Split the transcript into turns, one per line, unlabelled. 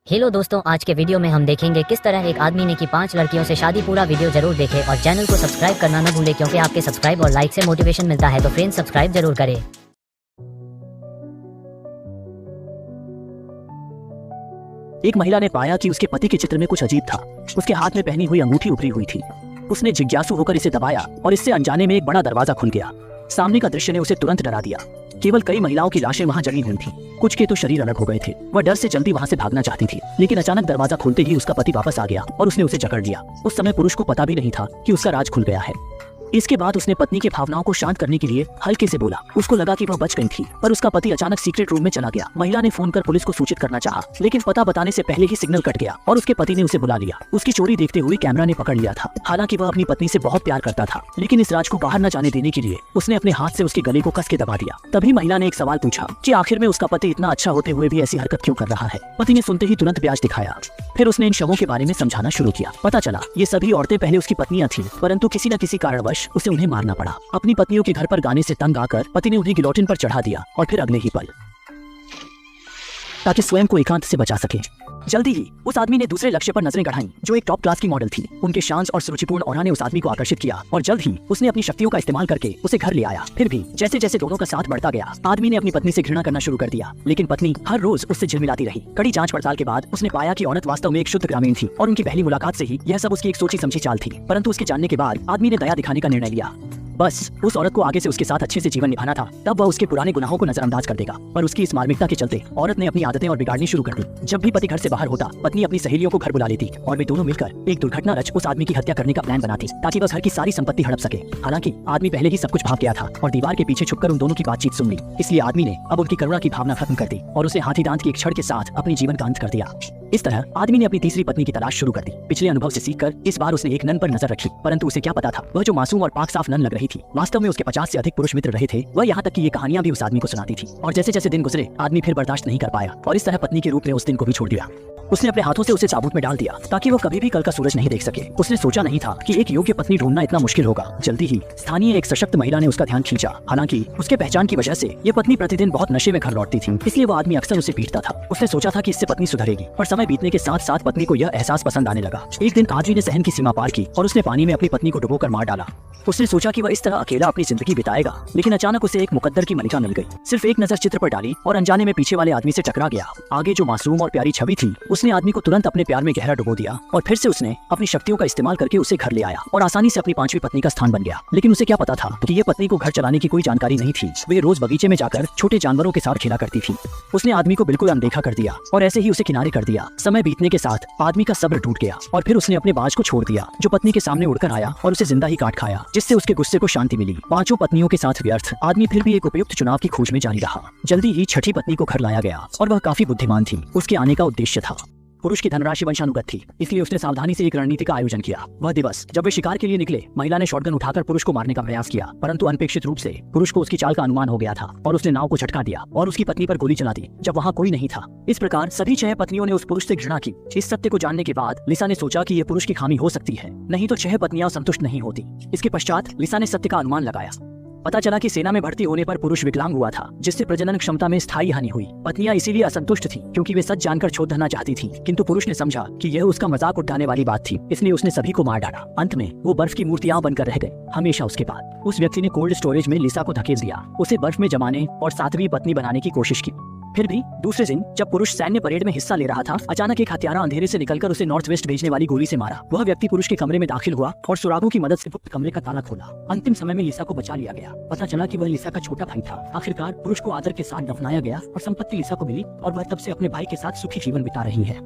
Hello दोस्तों, आज के वीडियो में हम देखेंगे किस तरह एक आदमी ने की 5 लड़कियों से शादी। पूरा वीडियो जरूर देखें और चैनल को सब्सक्राइब करना न भूलें, क्योंकि आपके सब्सक्राइब और लाइक से मोटिवेशन मिलता है। तो फ्रेंड्स, सब्सक्राइब जरूर करें।
एक महिला ने पाया कि उसके पति के चित्र में कुछ अजीब था। उसके हाथ में पहनी हुई अंगूठी उभरी हुई थी। उसने जिज्ञासु होकर इसे दबाया और इससे अनजाने में एक बड़ा दरवाजा खुल गया। सामने का दृश्य ने उसे तुरंत डरा दिया। केवल कई महिलाओं की लाशें वहां जमी हुई थीं। कुछ के तो शरीर अलग हो गए थे। वह डर से जल्दी वहां से भागना चाहती थी, लेकिन अचानक दरवाजा खोलते ही उसका पति वापस आ गया और उसने उसे जकड़ लिया। उस समय पुरुष को पता भी नहीं था कि उसका राज खुल गया है। इसके बाद उसने पत्नी की भावनाओं को शांत करने के लिए हल्के से बोला। उसको लगा कि वह बच गई थी, पर उसका पति अचानक सीक्रेट रूम में चला गया। महिला ने फोन कर पुलिस को सूचित करना चाहा, लेकिन पता बताने से पहले ही सिग्नल कट गया और उसके पति ने उसे बुला लिया। उसकी चोरी देखते हुए कैमरा ने पकड़ लिया था। हालांकि वह अपनी पत्नी से बहुत प्यार करता था, लेकिन इस राज को बाहर न जाने देने के लिए उसने अपने हाथ से उसके गले को कस के दबा दिया। तभी महिला ने एक सवाल पूछा कि आखिर में उसका पति इतना अच्छा होते हुए भी ऐसी हरकत क्यों कर रहा है। पति ने सुनते ही तुरंत ब्याज दिखाया। फिर उसने इन शवों के बारे में समझाना शुरू किया। पता चला ये सभी औरतें पहले उसकी पत्नियां थीं, परंतु किसी न किसी कारणवश उसे उन्हें मारना पड़ा। अपनी पत्नियों के घर पर गाने से तंग आकर पति ने उन्हें गिलोटिन पर चढ़ा दिया और फिर अगले ही पल, ताकि स्वयं को एकांत से बचा सके, जल्दी ही उस आदमी ने दूसरे लक्ष्य पर नजरें गढ़ाईं, जो एक टॉप क्लास की मॉडल थी। उनके शांत और सुरुचिपूर्ण ऑरा ने उस आदमी को आकर्षित किया और जल्द ही उसने अपनी शक्तियों का इस्तेमाल करके उसे घर ले आया। फिर भी जैसे जैसे दोनों का साथ बढ़ता गया, आदमी ने अपनी पत्नी से घृणा करना शुरू कर दिया। लेकिन पत्नी हर रोज उससे झिलमिलाती रही। कड़ी जांच पड़ताल के बाद उसने पाया कि औरत वास्तव में एक शुद्ध ग्रामीण थी और उनकी पहली मुलाकात से ही यह सब उसकी एक सोची समझी चाल थी। परंतु उसके जानने के बाद आदमी ने दया दिखाने का निर्णय लिया। बस उस औरत को आगे से उसके साथ अच्छे से जीवन निभाना था, तब वह उसके पुराने गुनाहों को नजरअंदाज कर देगा। पर उसकी इस मार्मिकता के चलते औरत ने अपनी आदतें और बिगाड़नी शुरू कर दी। जब भी पति घर से बाहर होता, पत्नी अपनी सहेलियों को घर बुला लेती और वे दोनों मिलकर एक दुर्घटना रच उस आदमी की हत्या करने का प्लान बनाती, ताकि वह घर की सारी संपत्ति हड़प सके। हालांकि आदमी पहले ही सब कुछ भाग गया था और दीवार के पीछे छुपकर उन दोनों की बातचीत सुन ली। इसलिए आदमी ने अब उनकी करुणा की भावना खत्म कर दी और उसे हाथी दांत की एक छड़ के साथ अपनी जीवन का अंत कर दिया। इस तरह आदमी ने अपनी तीसरी पत्नी की तलाश शुरू कर दी। पिछले अनुभव से सीखकर इस बार उसने एक नन पर नजर रखी, परंतु उसे क्या पता था, वह जो मासूम और पाक साफ नन लग रही थी, वास्तव में उसके 50 से अधिक पुरुष मित्र रहे थे। वह यहाँ तक कि ये कहानियां भी उस आदमी को सुनाती थी। और जैसे जैसे दिन गुजरे, आदमी फिर बर्दाश्त नहीं कर पाया और इस तरह पत्नी के रूप में उस दिन को भी छोड़ दिया। उसने अपने हाथों से उसे ताबूत में डाल दिया, ताकि वो कभी भी कल का सूरज नहीं देख सके। उसने सोचा नहीं था कि एक योग्य पत्नी ढूंढना इतना मुश्किल होगा। जल्दी ही स्थानीय एक सशक्त महिला ने उसका ध्यान खींचा। हालांकि उसके पहचान की वजह से ये पत्नी प्रतिदिन बहुत नशे में घर लौटती थी, इसलिए वो आदमी अक्सर उसे पीटता था। उसने सोचा था कि इससे पत्नी सुधरेगी, और समय बीतने के साथ साथ पत्नी को यह एहसास पसंद आने लगा। एक दिन आदमी ने सहन की सीमा पार की और उसने पानी में अपनी पत्नी को डुबोकर मार डाला। उसने सोचा कि वह इस तरह अकेला अपनी जिंदगी बिताएगा, लेकिन अचानक उसे एक मुकद्दर की मलिका मिल गई। सिर्फ एक नजर चित्र पर डाली और अनजाने में पीछे वाले आदमी से टकरा गया। आगे जो मासूम और प्यारी छवि थी, उसने आदमी को तुरंत अपने प्यार में गहरा डुबो दिया और फिर से उसने अपनी शक्तियों का इस्तेमाल करके उसे घर ले आया और आसानी से अपनी 5वीं पत्नी का स्थान बन गया। लेकिन उसे क्या पता था कि ये पत्नी को घर चलाने की कोई जानकारी नहीं थी। वे रोज बगीचे में जाकर छोटे जानवरों के साथ खेला करती थी। उसने आदमी को बिल्कुल अनदेखा कर दिया और ऐसे ही उसे किनारे कर दिया। समय बीतने के साथ आदमी का सब्र टूट गया और फिर उसने अपने बाज को छोड़ दिया, जो पत्नी के सामने उड़कर आया और उसे जिंदा ही काट खाया, जिससे उसके गुस्से को शांति मिली। 5 पत्नियों के साथ व्यर्थ, आदमी फिर भी एक उपयुक्त चुनाव की खोज में जारी रहा। जल्दी ही 6ठी पत्नी को घर लाया गया और वह काफी बुद्धिमान थी। उसके आने का उद्देश्य था, पुरुष की धनराशि वंशानुगत थी, इसलिए उसने सावधानी से एक रणनीति का आयोजन किया। वह दिवस जब वे शिकार के लिए निकले, महिला ने शॉटगन उठाकर पुरुष को मारने का प्रयास किया, परंतु अनपेक्षित रूप से पुरुष को उसकी चाल का अनुमान हो गया था और उसने नाव को झटका दिया और उसकी पत्नी पर गोली चला दी, जब वहाँ कोई नहीं था। इस प्रकार सभी 6 पत्नियों ने उस पुरुष से घृणा की। इस सत्य को जानने के बाद लिसा ने सोचा कि यह पुरुष की खामी हो सकती है, नहीं तो 6 पत्नियां संतुष्ट नहीं होती। इसके पश्चात लिसा ने सत्य का अनुमान लगाया। पता चला कि सेना में भर्ती होने पर पुरुष विकलांग हुआ था, जिससे प्रजनन क्षमता में स्थायी हानि हुई। पत्नियां इसीलिए असंतुष्ट थीं, क्योंकि वे सच जानकर छोड़ धरना चाहती थीं। किंतु पुरुष ने समझा कि यह उसका मजाक उठाने वाली बात थी, इसलिए उसने सभी को मार डाला। अंत में वो बर्फ की मूर्तियां बनकर रह गए। हमेशा उसके बाद उस व्यक्ति ने कोल्ड स्टोरेज में लिसा को धकेल दिया, उसे बर्फ में जमाने और 7वीं पत्नी बनाने की कोशिश की। फिर भी दूसरे दिन जब पुरुष सैन्य परेड में हिस्सा ले रहा था, अचानक एक हत्यारा अंधेरे से निकलकर उसे नॉर्थ वेस्ट भेजने वाली गोली से मारा। वह व्यक्ति पुरुष के कमरे में दाखिल हुआ और सुरागों की मदद से गुप्त कमरे का ताला खोला। अंतिम समय में लिसा को बचा लिया गया। पता चला कि वह लिसा का छोटा भाई था। आखिरकार पुरुष को आदर के साथ दफनाया गया और संपत्ति लिसा को मिली और वह तब से अपने भाई के साथ सुखी जीवन बिता रही है।